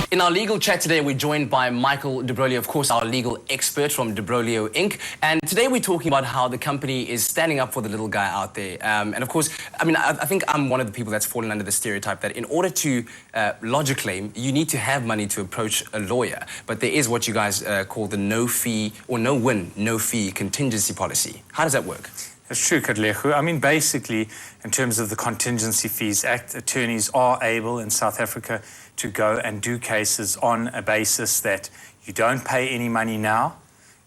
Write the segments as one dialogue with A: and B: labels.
A: In our legal chat today, we're joined by Michael Broglio, of course, our legal expert from Broglio Inc. And today we're talking about how the company is standing up for the little guy out there. And of course, I think I'm one of the people that's fallen under the stereotype that in order to lodge a claim, you need to have money to approach a lawyer. But there is what you guys call the no fee or no win, no fee contingency policy. How does that work?
B: That's true, Kadlehu. Basically, in terms of the Contingency Fees Act, attorneys are able in South Africa to go and do cases on a basis that you don't pay any money now,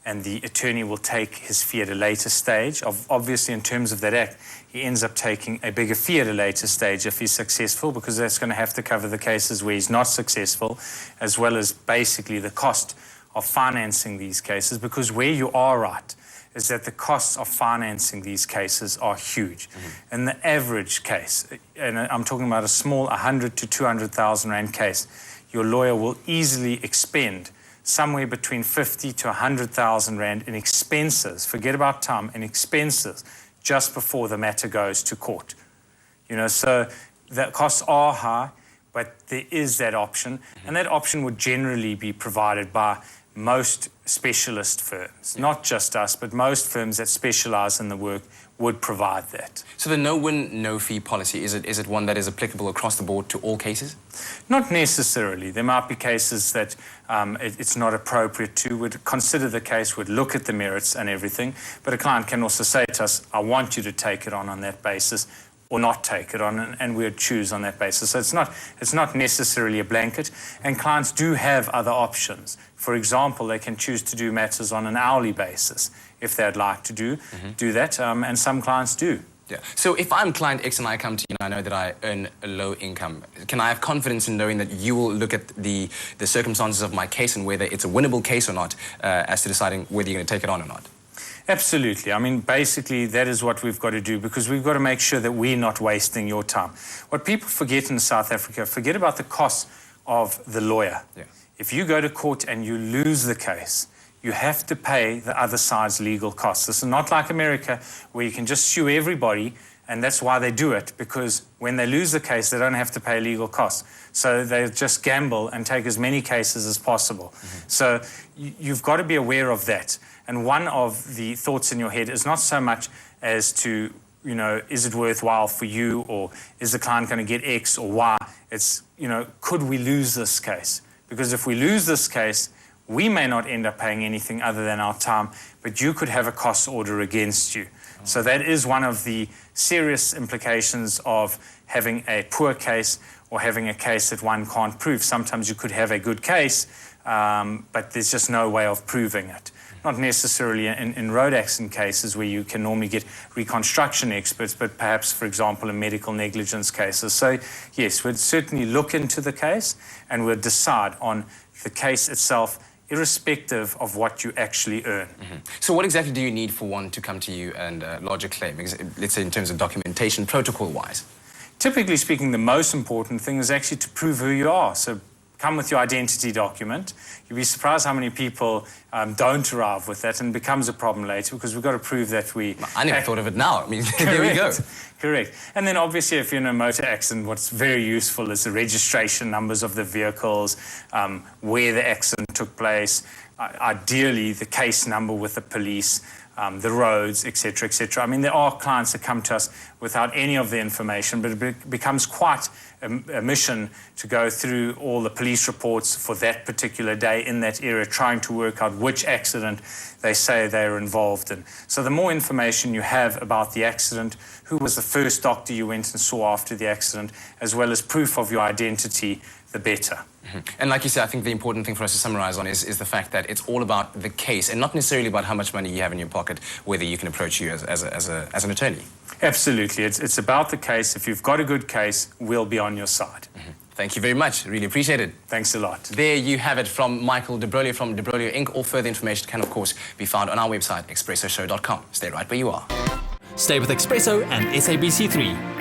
B: and the attorney will take his fee at a later stage. Obviously, in terms of that act, he ends up taking a bigger fee at a later stage if he's successful, because that's going to have to cover the cases where he's not successful, as well as basically the cost of financing these cases, because where you are right is that the costs of financing these cases are huge. In the average case, and I'm talking about a small 100 to 200,000 rand case, your lawyer will easily expend somewhere between 50 to 100,000 rand in expenses, forget about time, in expenses, just before the matter goes to court. So the costs are high, but there is that option, and that option would generally be provided by most specialist firms, not just us, but most firms that specialize in the work would provide that.
A: So the no-win, no-fee policy, is it one that is applicable across the board to all cases?
B: Not necessarily. There might be cases that it's not appropriate to, would consider the case, would look at the merits and everything, but a client can also say to us, I want you to take it on that basis, or not take it on, and we would choose on that basis. So it's not necessarily a blanket, and clients do have other options. For example, they can choose to do matters on an hourly basis if they'd like to do that, and some clients do.
A: Yeah. So if I'm client X and I come to you and I know that I earn a low income, can I have confidence in knowing that you will look at the circumstances of my case and whether it's a winnable case or not, as to deciding whether you're going to take it on or not?
B: Absolutely. Basically, that is what we've got to do, because we've got to make sure that we're not wasting your time. What people forget in South Africa, forget about the cost of the lawyer.
A: Yeah.
B: If you go to court and you lose the case, you have to pay the other side's legal costs. This is not like America, where you can just sue everybody, and that's why they do it, because when they lose the case, they don't have to pay legal costs. So they just gamble and take as many cases as possible. So you've got to be aware of that. And one of the thoughts in your head is not so much as to, is it worthwhile for you, or is the client going to get X or Y? It's, could we lose this case? Because if we lose this case, we may not end up paying anything other than our time, but you could have a cost order against you. So that is one of the serious implications of having a poor case or having a case that one can't prove. Sometimes you could have a good case, but there's just no way of proving it. Not necessarily in road accident cases where you can normally get reconstruction experts, but perhaps, for example, in medical negligence cases. So, yes, we'd certainly look into the case and we'd decide on the case itself, irrespective of what you actually earn.
A: So what exactly do you need for one to come to you and lodge a claim, let's say in terms of documentation, protocol-wise?
B: Typically speaking, the most important thing is actually to prove who you are. So come with your identity document. You'll be surprised how many people don't arrive with that, and it becomes a problem later, because we've got to prove that we...
A: I never thought of it now. There we go.
B: Correct. And then obviously if you're in a motor accident, what's very useful is the registration numbers of the vehicles, where the accident took place, ideally the case number with the police, the roads, etc., etc. There are clients that come to us without any of the information, but it becomes quite a mission to go through all the police reports for that particular day in that area, trying to work out which accident they say they're involved in. So the more information you have about the accident, who was the first doctor you went and saw after the accident, as well as proof of your identity, the better.
A: And like you said, I think the important thing for us to summarize on is the fact that it's all about the case and not necessarily about how much money you have in your pocket, whether you can approach you as an attorney.
B: Absolutely. It's about the case. If you've got a good case, we'll be on your side.
A: Thank you very much. Really appreciate it.
B: Thanks a lot.
A: There you have it from Michael Broglio from Broglio Inc. All further information can, of course, be found on our website, expressoshow.com. Stay right where you are.
C: Stay with Expresso and SABC3.